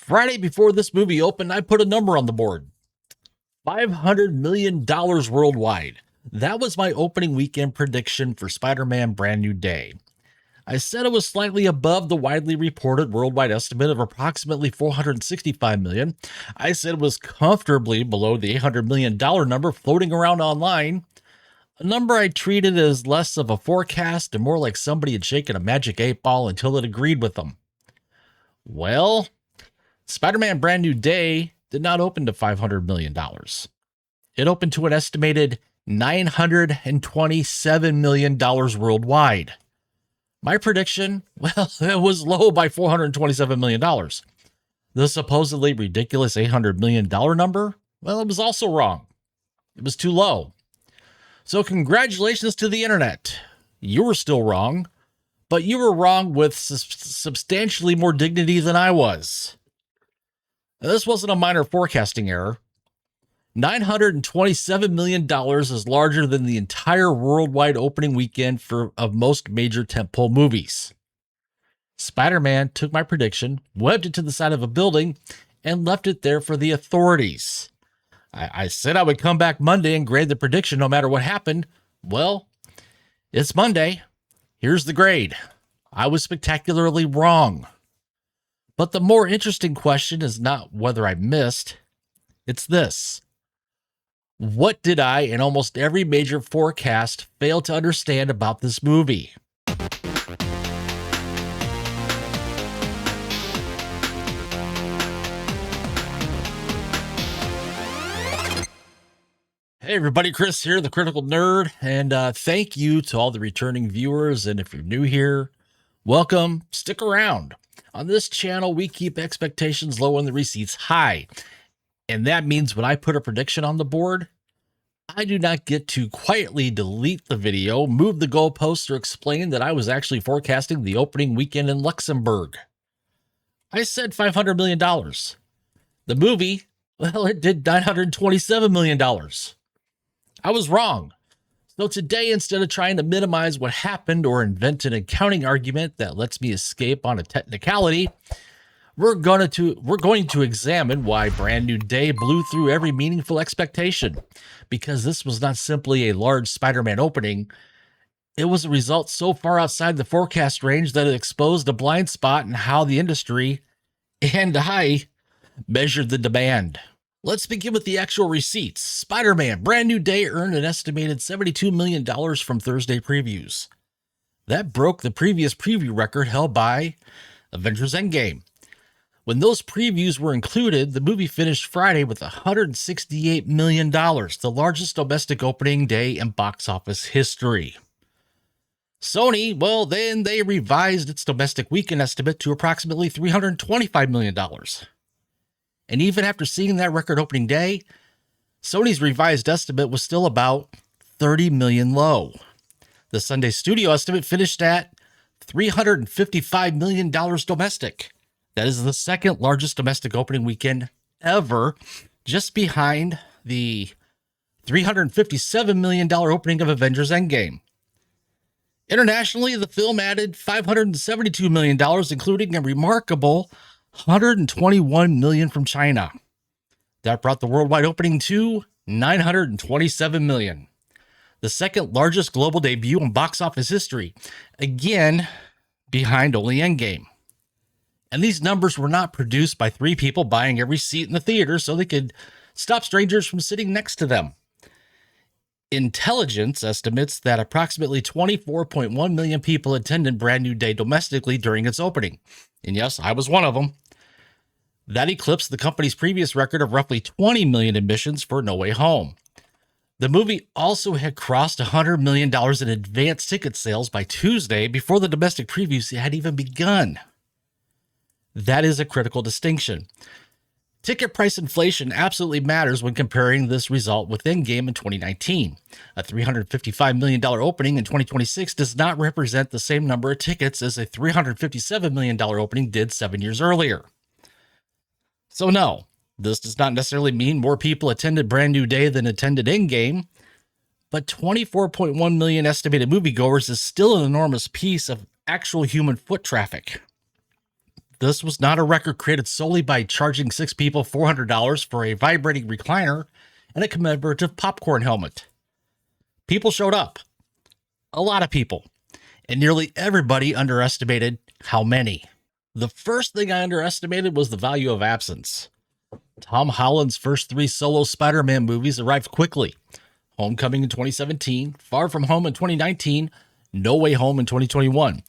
Friday before this movie opened, I put a number on the board. $500 million worldwide. That was my opening weekend prediction for Spider-Man Brand New Day. I said it was slightly above the widely reported worldwide estimate of approximately $465 million. I said it was comfortably below the $800 million number floating around online, a number I treated as less of a forecast and more like somebody had shaken a magic 8-ball until it agreed with them. Well, Spider-Man Brand New Day did not open to $500 million. It opened to an estimated $927 million worldwide. My prediction, well, it was low by $427 million. The supposedly ridiculous $800 million number, well, it was also wrong. It was too low. So congratulations to the internet. You were still wrong, but you were wrong with substantially more dignity than I was. Now, this wasn't a minor forecasting error. $927 million is larger than the entire worldwide opening weekend of most major tentpole movies. Spider-Man took my prediction, webbed it to the side of a building, and left it there for the authorities. I said I would come back Monday and grade the prediction no matter what happened. Well, it's Monday. Here's the grade. I was spectacularly wrong. But the more interesting question is not whether I missed. It's this. What did I, in almost every major forecast, fail to understand about this movie? Hey everybody, Chris here, the Critical Nerd, and thank you to all the returning viewers, and if you're new here, welcome, stick around. On this channel, we keep expectations low and the receipts high. And that means when I put a prediction on the board, I do not get to quietly delete the video, move the goalposts, or explain that I was actually forecasting the opening weekend in Luxembourg. I said $500 million. The movie, well, it did $927 million. I was wrong. So today, instead of trying to minimize what happened or invent an accounting argument that lets me escape on a technicality, we're going to examine why Brand New Day blew through every meaningful expectation. Because this was not simply a large Spider-Man opening, it was a result so far outside the forecast range that it exposed a blind spot in how the industry and I measured the demand. Let's begin with the actual receipts. Spider-Man Brand New Day earned an estimated $72 million from Thursday previews. That broke the previous preview record held by Avengers Endgame. When those previews were included, the movie finished Friday with $168 million, the largest domestic opening day in box office history. Sony, well, then they revised its domestic weekend estimate to approximately $325 million. And even after seeing that record opening day, Sony's revised estimate was still about $30 million low. The Sunday studio estimate finished at $355 million domestic. That is the second largest domestic opening weekend ever, just behind the $357 million opening of Avengers Endgame. Internationally, the film added $572 million, including a remarkable $121 million from China. That brought the worldwide opening to $927 million, the second largest global debut in box office history, again behind only Endgame. And these numbers were not produced by three people buying every seat in the theater so they could stop strangers from sitting next to them. Intelligence estimates that approximately 24.1 million people attended Brand New Day domestically during its opening. And yes, I was one of them. That eclipsed the company's previous record of roughly 20 million admissions for No Way Home. The movie also had crossed $100 million in advance ticket sales by Tuesday before the domestic previews had even begun. That is a critical distinction. Ticket price inflation absolutely matters when comparing this result with Endgame in 2019. A $355 million opening in 2026 does not represent the same number of tickets as a $357 million opening did 7 years earlier. So no, this does not necessarily mean more people attended Brand New Day than attended Endgame, but 24.1 million estimated moviegoers is still an enormous piece of actual human foot traffic. This was not a record created solely by charging 6 people $400 for a vibrating recliner and a commemorative popcorn helmet. People showed up. A lot of people. And nearly everybody underestimated how many. The first thing I underestimated was the value of absence. Tom Holland's first 3 solo Spider-Man movies arrived quickly. Homecoming in 2017, Far From Home in 2019, No Way Home in 2021.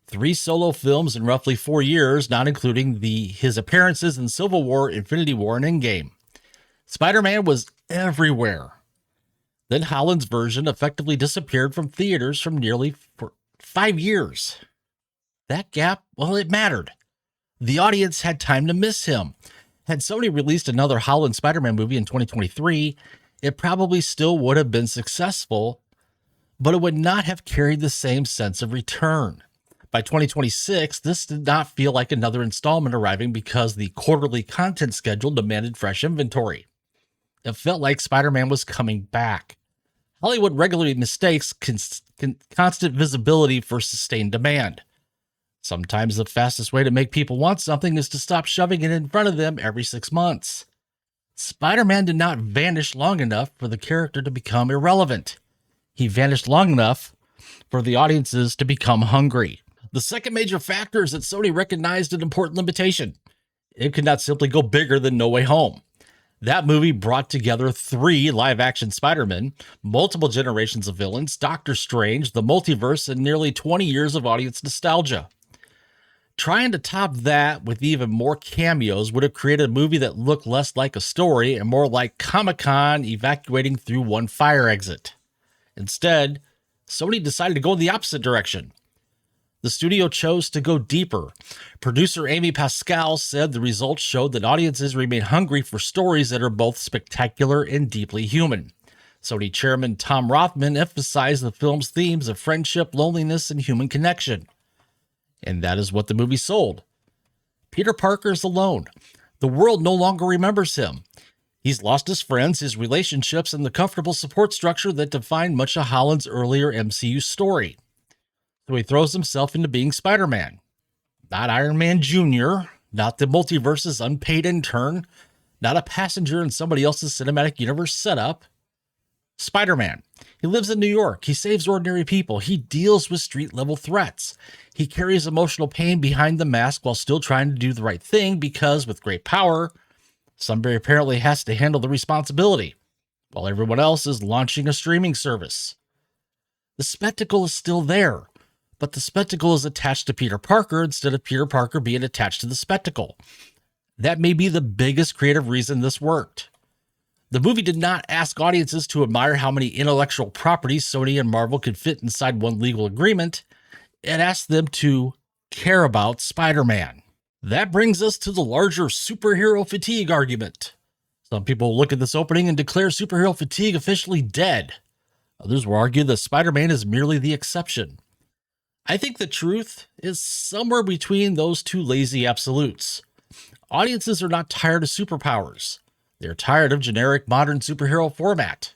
3 solo films in roughly 4 years, not including his appearances in Civil War, Infinity War, and Endgame. Spider-Man was everywhere. Then Holland's version effectively disappeared from theaters for nearly 5 years. That gap, well, it mattered. The audience had time to miss him. Had Sony released another Holland Spider-Man movie in 2023, it probably still would have been successful, but it would not have carried the same sense of return. By 2026, this did not feel like another installment arriving because the quarterly content schedule demanded fresh inventory. It felt like Spider-Man was coming back. Hollywood regularly mistakes constant visibility for sustained demand. Sometimes the fastest way to make people want something is to stop shoving it in front of them every 6 months. Spider-Man did not vanish long enough for the character to become irrelevant. He vanished long enough for the audiences to become hungry. The second major factor is that Sony recognized an important limitation. It could not simply go bigger than No Way Home. That movie brought together 3 live-action Spider-Men, multiple generations of villains, Doctor Strange, the multiverse, and nearly 20 years of audience nostalgia. Trying to top that with even more cameos would have created a movie that looked less like a story and more like Comic-Con evacuating through one fire exit. Instead, Sony decided to go in the opposite direction. The studio chose to go deeper. Producer Amy Pascal said the results showed that audiences remain hungry for stories that are both spectacular and deeply human. Sony chairman Tom Rothman emphasized the film's themes of friendship, loneliness, and human connection. And that is what the movie sold. Peter Parker is alone. The world no longer remembers him. He's lost his friends, his relationships, and the comfortable support structure that defined much of Holland's earlier MCU story. So he throws himself into being Spider-Man. Not Iron Man Jr., not the multiverse's unpaid intern, not a passenger in somebody else's cinematic universe setup. Spider-Man. He lives in New York. He saves ordinary people. He deals with street-level threats. He carries emotional pain behind the mask while still trying to do the right thing because, with great power, somebody apparently has to handle the responsibility, while everyone else is launching a streaming service. The spectacle is still there, but the spectacle is attached to Peter Parker instead of Peter Parker being attached to the spectacle. That may be the biggest creative reason this worked. The movie did not ask audiences to admire how many intellectual properties Sony and Marvel could fit inside one legal agreement. It asked them to care about Spider-Man. That brings us to the larger superhero fatigue argument. Some people look at this opening and declare superhero fatigue officially dead. Others will argue that Spider-Man is merely the exception. I think the truth is somewhere between those two lazy absolutes. Audiences are not tired of superpowers. They're tired of generic modern superhero format.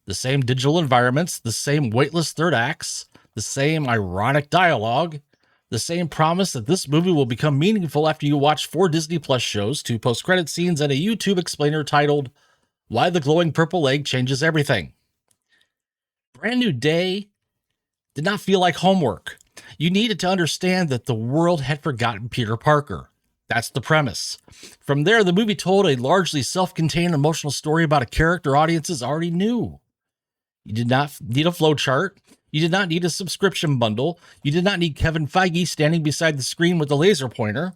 The same digital environments, the same weightless third acts, the same ironic dialogue, the same promise that this movie will become meaningful after you watch 4 Disney Plus shows, 2 post-credit scenes, and a YouTube explainer titled, Why the Glowing Purple Egg Changes Everything. Brand New Day did not feel like homework. You needed to understand that the world had forgotten Peter Parker. That's the premise. From there, the movie told a largely self-contained emotional story about a character audiences already knew. You did not need a flowchart. You did not need a subscription bundle. You did not need Kevin Feige standing beside the screen with a laser pointer.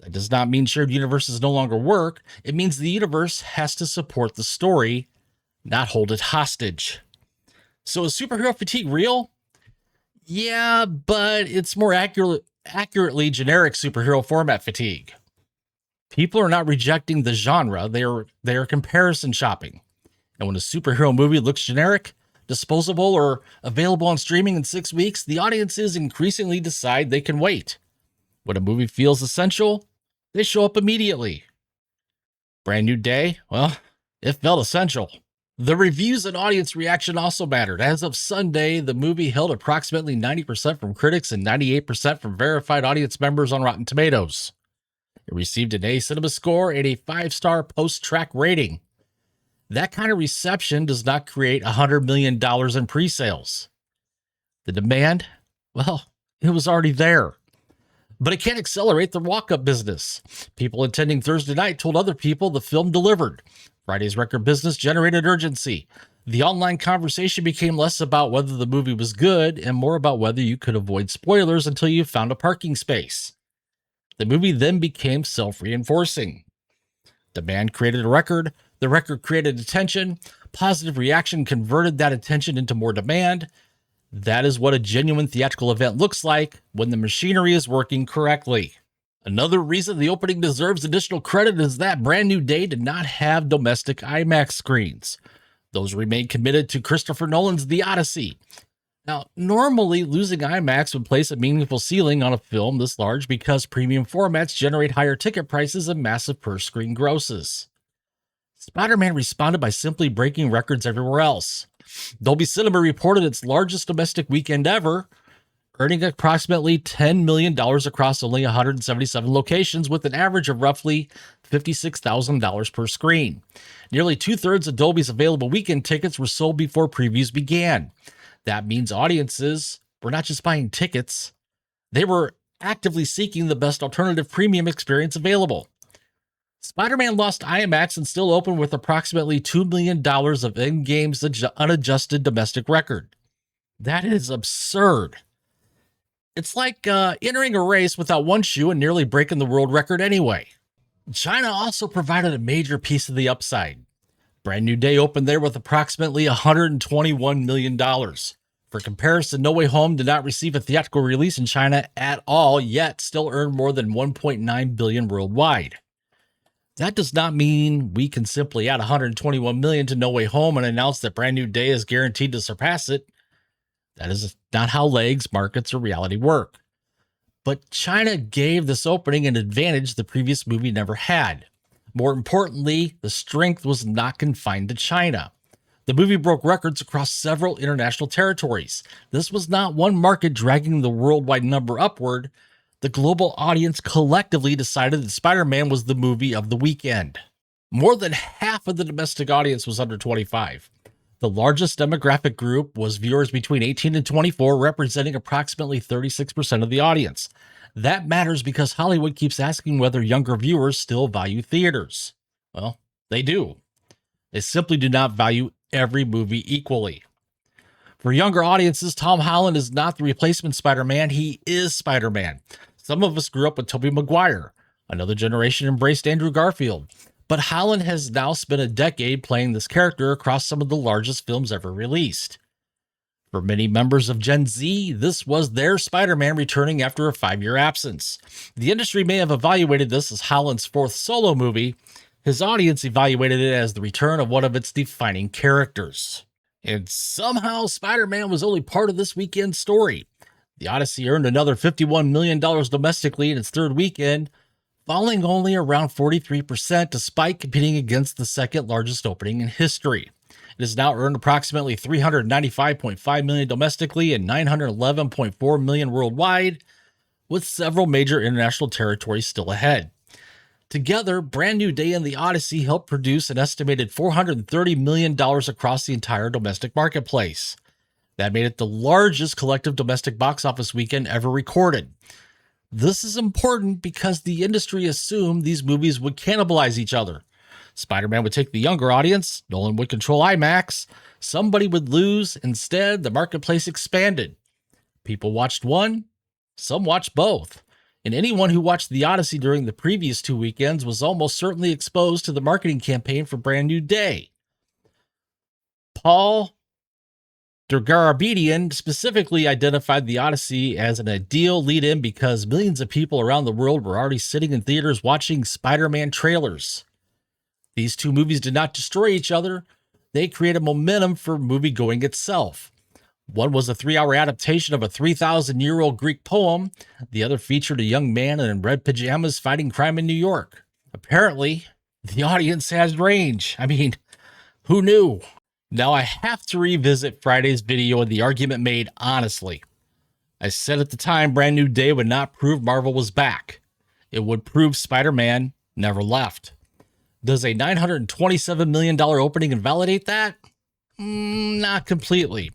That does not mean shared universes no longer work. It means the universe has to support the story, not hold it hostage. So is superhero fatigue real? Yeah, but it's more accurately generic superhero format fatigue. People are not rejecting the genre, they are comparison shopping. And when a superhero movie looks generic, disposable, or available on streaming in 6 weeks, the audiences increasingly decide they can wait. When a movie feels essential, they show up immediately. Brand New Day, well, it felt essential. The reviews and audience reaction also mattered. As of Sunday, the movie held approximately 90% from critics and 98% from verified audience members on Rotten Tomatoes. It received an A Cinema score and a 5-star post-track rating. That kind of reception does not create $100 million in pre-sales. The demand, well, it was already there. But it can't accelerate the walk-up business. People attending Thursday night told other people the film delivered. Friday's record business generated urgency. The online conversation became less about whether the movie was good and more about whether you could avoid spoilers until you found a parking space. The movie then became self-reinforcing. Demand created a record. The record created attention. Positive reaction converted that attention into more demand. That is what a genuine theatrical event looks like when the machinery is working correctly. Another reason the opening deserves additional credit is that Brand New Day did not have domestic IMAX screens. Those remained committed to Christopher Nolan's The Odyssey. Now, normally losing IMAX would place a meaningful ceiling on a film this large because premium formats generate higher ticket prices and massive per-screen grosses. Spider-Man responded by simply breaking records everywhere else. Dolby Cinema reported its largest domestic weekend ever, earning approximately $10 million across only 177 locations with an average of roughly $56,000 per screen. Nearly two-thirds of Dolby's available weekend tickets were sold before previews began. That means audiences were not just buying tickets, they were actively seeking the best alternative premium experience available. Spider-Man lost IMAX and still opened with approximately $2 million of in-game's unadjusted domestic record. That is absurd. It's like entering a race without one shoe and nearly breaking the world record anyway. China also provided a major piece of the upside. Brand New Day opened there with approximately $121 million. For comparison, No Way Home did not receive a theatrical release in China at all, yet still earned more than $1.9 billion worldwide. That does not mean we can simply add $121 million to No Way Home and announce that Brand New Day is guaranteed to surpass it. That is not how legs, markets, or reality work. But China gave this opening an advantage the previous movie never had. More importantly, the strength was not confined to China. The movie broke records across several international territories. This was not one market dragging the worldwide number upward. The global audience collectively decided that Spider-Man was the movie of the weekend. More than half of the domestic audience was under 25. The largest demographic group was viewers between 18 and 24, representing approximately 36% of the audience. That matters because Hollywood keeps asking whether younger viewers still value theaters. Well, they do. They simply do not value every movie equally. For younger audiences, Tom Holland is not the replacement Spider-Man, he is Spider-Man. Some of us grew up with Tobey Maguire. Another generation embraced Andrew Garfield. But Holland has now spent a decade playing this character across some of the largest films ever released. For many members of Gen Z, this was their Spider-Man returning after a 5-year absence. The industry may have evaluated this as Holland's 4th solo movie. His audience evaluated it as the return of one of its defining characters. And somehow Spider-Man was only part of this weekend's story. The Odyssey earned another $51 million domestically in its 3rd weekend, falling only around 43% despite competing against the 2nd largest opening in history. It has now earned approximately $395.5 million domestically and $911.4 million worldwide, with several major international territories still ahead. Together, Brand New Day and The Odyssey helped produce an estimated $430 million across the entire domestic marketplace. That made it the largest collective domestic box office weekend ever recorded. This is important because the industry assumed these movies would cannibalize each other. Spider-Man would take the younger audience, Nolan would control IMAX, somebody would lose. Instead, the marketplace expanded. People watched one, some watched both. And anyone who watched The Odyssey during the previous 2 weekends was almost certainly exposed to the marketing campaign for Brand New Day. Paul Dergarabedian specifically identified The Odyssey as an ideal lead-in because millions of people around the world were already sitting in theaters watching Spider-Man trailers. These 2 movies did not destroy each other. They created momentum for movie-going itself. One was a 3-hour adaptation of a 3,000-year-old Greek poem. The other featured a young man in red pajamas fighting crime in New York. Apparently, the audience has range. I mean, who knew? Now I have to revisit Friday's video and the argument made honestly. I said at the time Brand New Day would not prove Marvel was back. It would prove Spider-Man never left. Does a $927 million opening invalidate that? Not completely.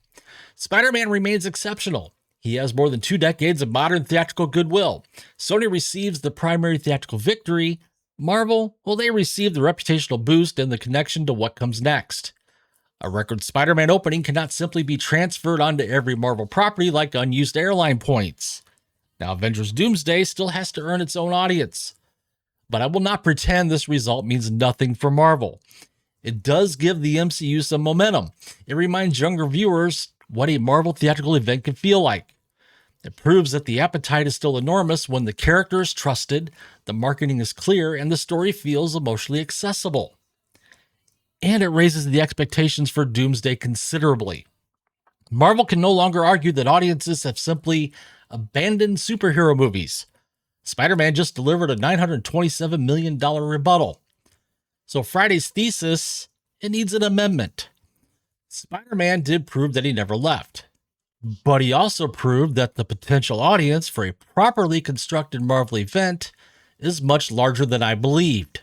Spider-Man remains exceptional. He has more than 2 decades of modern theatrical goodwill. Sony receives the primary theatrical victory. Marvel, well, they receive the reputational boost and the connection to what comes next. A record Spider-Man opening cannot simply be transferred onto every Marvel property like unused airline points. Now, Avengers Doomsday still has to earn its own audience. But I will not pretend this result means nothing for Marvel. It does give the MCU some momentum. It reminds younger viewers what a Marvel theatrical event can feel like. It proves that the appetite is still enormous when the character is trusted, the marketing is clear, and the story feels emotionally accessible. And it raises the expectations for Doomsday considerably. Marvel can no longer argue that audiences have simply abandoned superhero movies. Spider-Man just delivered a $927 million rebuttal. So Friday's thesis, it needs an amendment. Spider-Man did prove that he never left. But he also proved that the potential audience for a properly constructed Marvel event is much larger than I believed.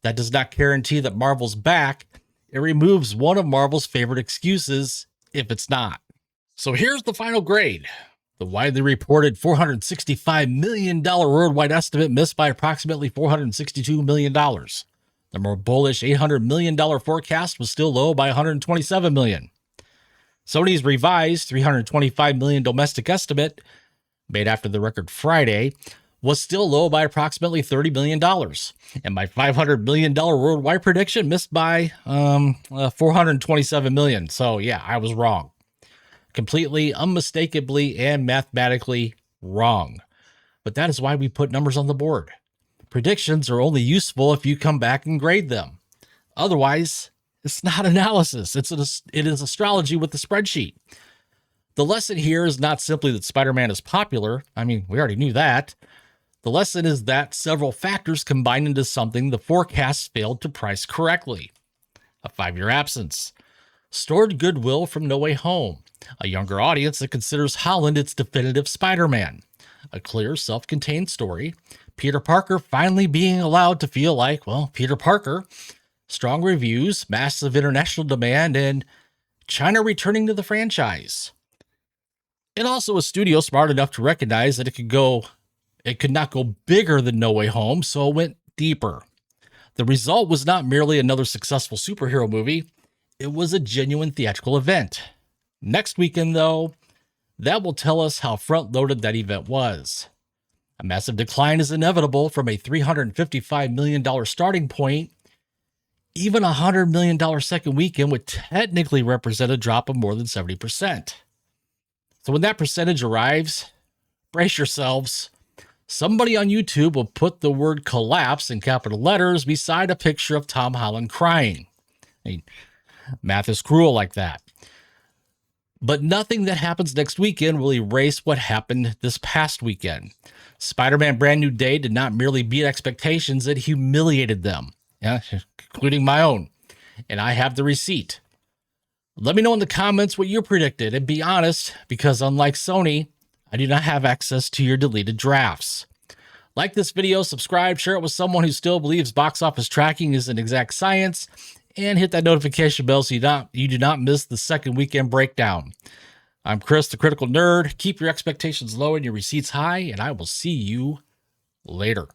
That does not guarantee that Marvel's back. It removes one of Marvel's favorite excuses, if it's not. So here's the final grade. The widely reported $465 million worldwide estimate missed by approximately $462 million. The more bullish $800 million forecast was still low by $127 million. Sony's revised $325 million domestic estimate, made after the record Friday, was still low by approximately $30 million. And my $500 million worldwide prediction missed by $427 million. So yeah, I was wrong. Completely, unmistakably, and mathematically wrong. But that is why we put numbers on the board. Predictions are only useful if you come back and grade them. Otherwise, it's not analysis. It is astrology with the spreadsheet. The lesson here is not simply that Spider-Man is popular. I mean, we already knew that. The lesson is that several factors combine into something the forecasts failed to price correctly. A 5-year absence. Stored goodwill from No Way Home. A younger audience that considers Holland its definitive Spider-Man. A clear, self-contained story. Peter Parker finally being allowed to feel like, well, Peter Parker. Strong reviews, massive international demand, and China returning to the franchise. And also a studio smart enough to recognize that it could not go bigger than No Way Home, so it went deeper. The result was not merely another successful superhero movie, it was a genuine theatrical event. Next weekend, though, that will tell us how front-loaded that event was. A massive decline is inevitable from a $355 million starting point. Even a $100 million second weekend would technically represent a drop of more than 70%. So when that percentage arrives, brace yourselves. Somebody on YouTube will put the word collapse in capital letters beside a picture of Tom Holland crying. I mean, math is cruel like that. But nothing that happens next weekend will erase what happened this past weekend. Spider-Man Brand New Day did not merely beat expectations, it humiliated them, including my own. And I have the receipt. Let me know in the comments what you predicted, and be honest, because unlike Sony, I do not have access to your deleted drafts. Like this video, subscribe, share it with someone who still believes box office tracking is an exact science, and hit that notification bell so you do not miss the second weekend breakdown. I'm Chris, the Critical Nerd. Keep your expectations low and your receipts high, and I will see you later.